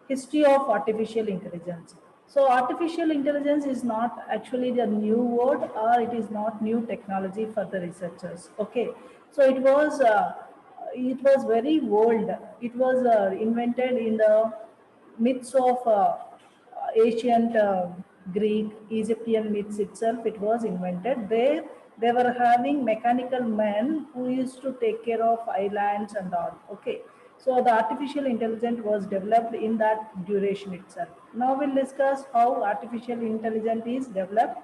History of artificial intelligence. So artificial intelligence is not actually the new word, or it is not new technology for the researchers. Okay, so it was very old. It was invented in the myths of ancient Greek, Egyptian myths itself. It was invented there. They were having mechanical men who used to take care of islands and all. Okay, so the artificial intelligence was developed in that duration itself. Now we'll discuss how artificial intelligence is developed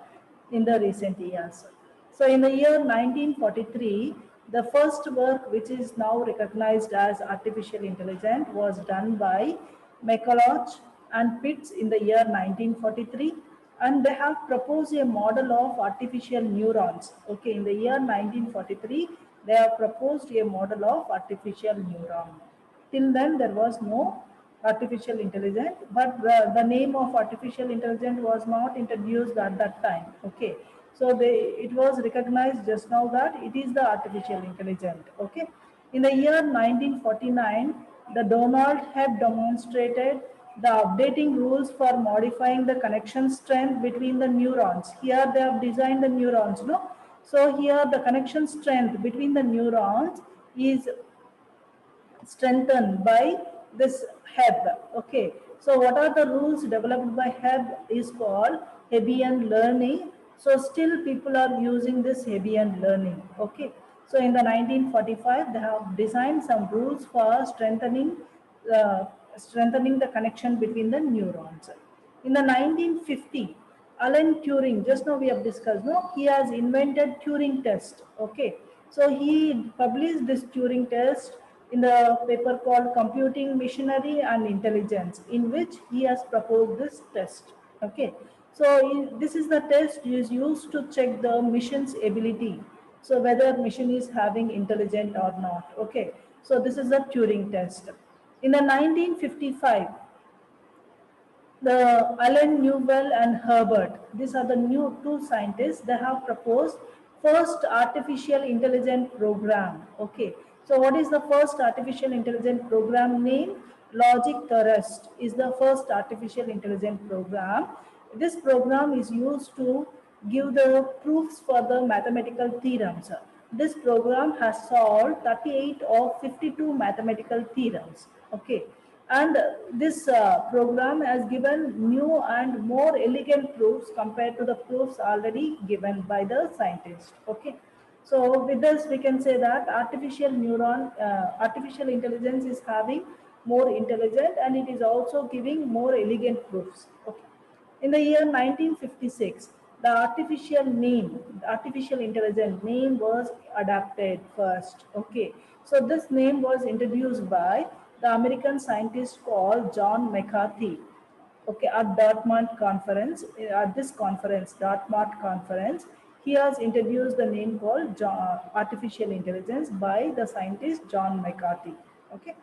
in the recent years. So in the year 1943, the first work which is now recognized as artificial intelligence was done by McCulloch and Pitts in the year 1943, and they have proposed a model of artificial neurons. Okay, in the year 1943, they have proposed a model of artificial neuron. Till then, there was no artificial intelligence, but the name of artificial intelligence was not introduced at that time. Okay, so it was recognized just now that it is the artificial intelligence. Okay, in the year 1949, the Donald have demonstrated the updating rules for modifying the connection strength between the neurons. Here they have designed the neurons, no? So here the connection strength between the neurons is strengthened by this Hebb. Okay, so what are the rules developed by Hebb is called Hebbian learning. So still people are using this Hebbian learning. Okay, so in the 1945 they have designed some rules for uh, strengthening the connection between the neurons. In the 1950, Alan Turing, just now we have discussed, no, he has invented Turing test. Okay, so he published this Turing test in the paper called Computing Machinery and Intelligence, in which he has proposed this test. Okay, so this is the test is used to check the machine's ability. So whether machine is having intelligent or not. Okay, so this is the Turing test. In the 1955, the Alan Newell and Herbert, these are the new two scientists, they have proposed first artificial intelligence program. Okay, so what is the first artificial intelligence program name? Logic Thrust is the first artificial intelligence program. This program is used to give the proofs for the mathematical theorems. This program has solved 38 of 52 mathematical theorems. Okay, and this program has given new and more elegant proofs compared to the proofs already given by the scientist. Okay, so with this we can say that artificial intelligence is having more intelligent, and it is also giving more elegant proofs. Okay, in the year 1956, the artificial intelligence name was adapted first. Okay, so this name was introduced by the American scientist called John McCarthy. Okay, at Dartmouth conference, at this conference, Dartmouth conference, he has introduced the name called artificial intelligence by the scientist John McCarthy. Okay.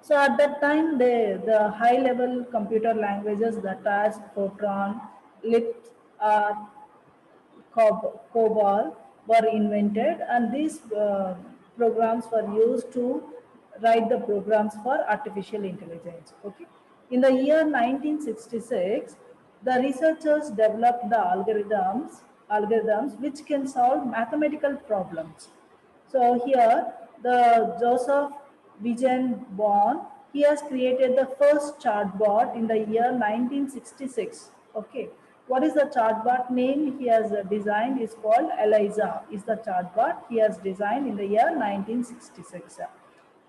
So at that time, the high-level computer languages that as Fortran, Lisp, COBOL were invented, and these programs were used to write the programs for artificial intelligence. Okay. In the year 1966, the researchers developed the algorithms which can solve mathematical problems. So here, the Joseph Wigenborn, he has created the first chartbot in the year 1966. Okay, what is the chartbot name he has designed is called Eliza. Is the chartbot he has designed in the year 1966.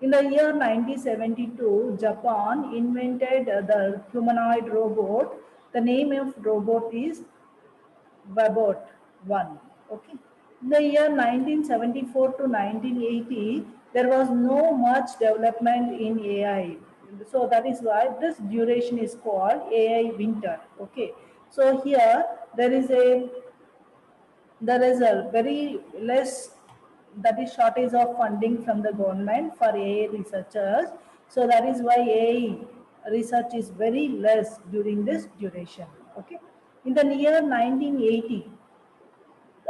In the year 1972, Japan invented the humanoid robot. The name of robot is Babot 1. Okay. In the year 1974 to 1980, there was no much development in AI. So that is why this duration is called AI winter. Okay. So here there is a very less, that is shortage of funding from the government for AI researchers. So that is why AI research is very less during this duration. Okay. In the year 1980,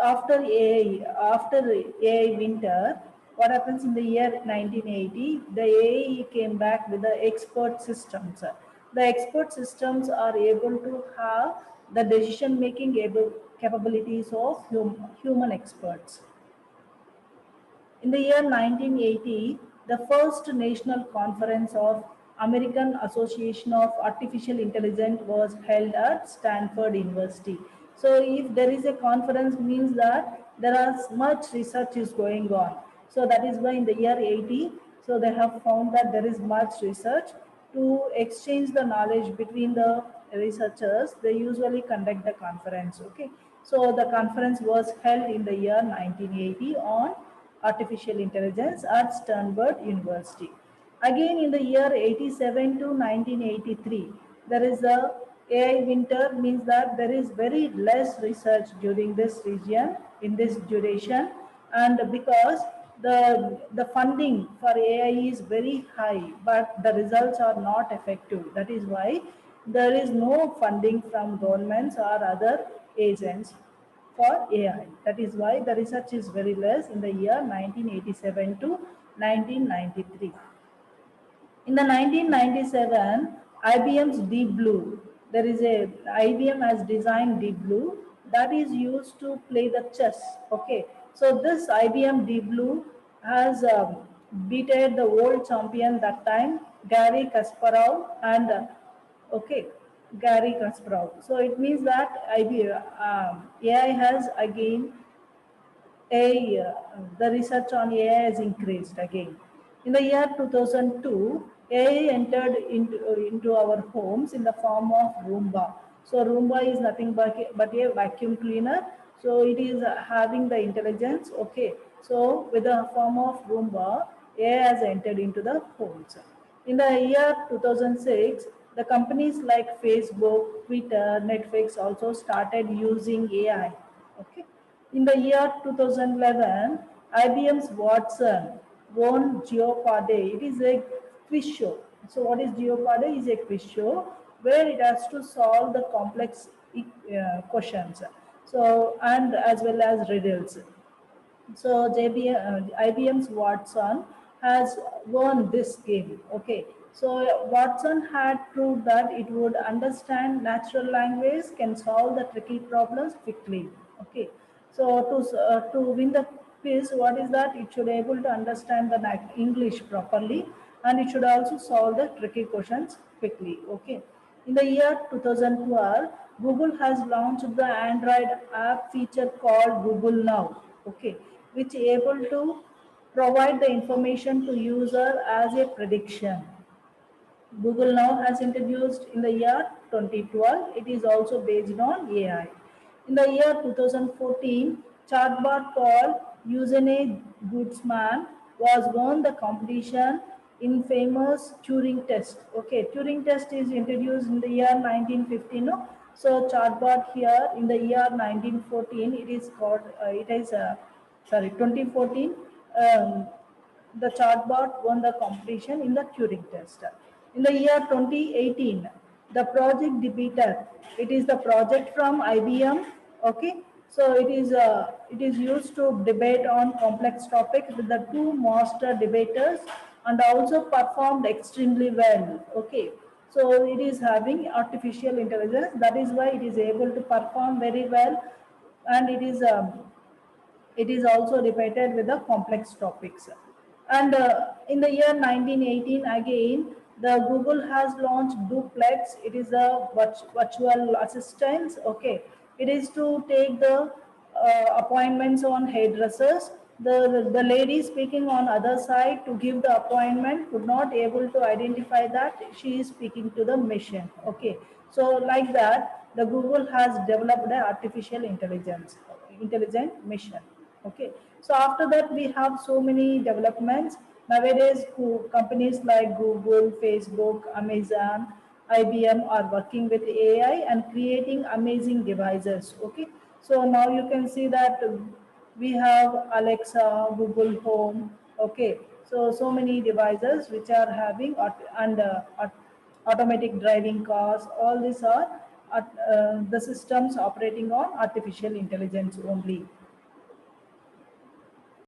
after AI winter, what happens in the year 1980? The AI came back with the expert systems. The expert systems are able to have the decision making capabilities of human experts. In the year 1980, the first national conference of American Association of Artificial Intelligence was held at Stanford University. So if there is a conference means that there is much research is going on. So that is why in the year 80, so they have found that there is much research to exchange the knowledge between the researchers. They usually conduct the conference. Okay. So the conference was held in the year 1980 on artificial intelligence at Stanford University. Again in the year 87 to 1983, there is a AI winter, means that there is very less research during this region in this duration, and because the funding for AI is very high, but the results are not effective. That is why there is no funding from governments or other agents for AI. That is why the research is very less in the year 1987 to 1993. In the 1997, IBM's Deep Blue, there is a IBM has designed Deep Blue that is used to play the chess. Okay, so this IBM Deep Blue has beaten the world champion that time, Gary Kasparov, and okay, Gary Kasparov. So it means that AI has again the research on AI has increased again. In the year 2002, AI entered into our homes in the form of Roomba. So Roomba is nothing but a vacuum cleaner. So it is having the intelligence. Okay. So with the form of Roomba, AI has entered into the homes. In the year 2006, the companies like Facebook, Twitter, Netflix also started using AI. Okay. In the year 2011, IBM's Watson won Jeopardy. It is a quiz show. So what is Jeopardy? Is a quiz show where it has to solve the complex questions. So and as well as riddles. So IBM's Watson has won this game. Okay. So Watson had proved that it would understand natural language, can solve the tricky problems quickly. Okay. So to win the quiz, what is that? It should able to understand the English properly, and it should also solve the tricky questions quickly. Okay. In the year 2012, Google has launched the Android app feature called Google Now. Okay, which able to provide the information to user as a prediction. Google Now has introduced in the year 2012. It is also based on AI. In the year 2014, chatbot called Eugene Goodsman was won the competition in famous Turing test. Okay, Turing test is introduced in the year 1915. No? So chatbot here in the year 1914, it is called, it is, sorry, 2014. Um, the chatbot won the competition in the Turing test. In the year 2018, the project Debater, it is the project from IBM. Okay, so it is used to debate on complex topics with the two master debaters, and also performed extremely well. Okay, so it is having artificial intelligence. That is why it is able to perform very well, and it is also debated with the complex topics. And in the year 1918, again, the Google has launched Duplex. It is a virtual assistant. Okay, it is to take the appointments on hairdressers. The lady speaking on other side to give the appointment could not able to identify that she is speaking to the machine. Okay, so like that, the Google has developed an artificial intelligent machine. Okay, so after that we have so many developments nowadays. Companies like Google, Facebook, Amazon, IBM are working with AI and creating amazing devices. Okay, so now you can see that we have Alexa, Google Home. Okay, so many devices which are having automatic driving cars. All these are the systems operating on artificial intelligence only.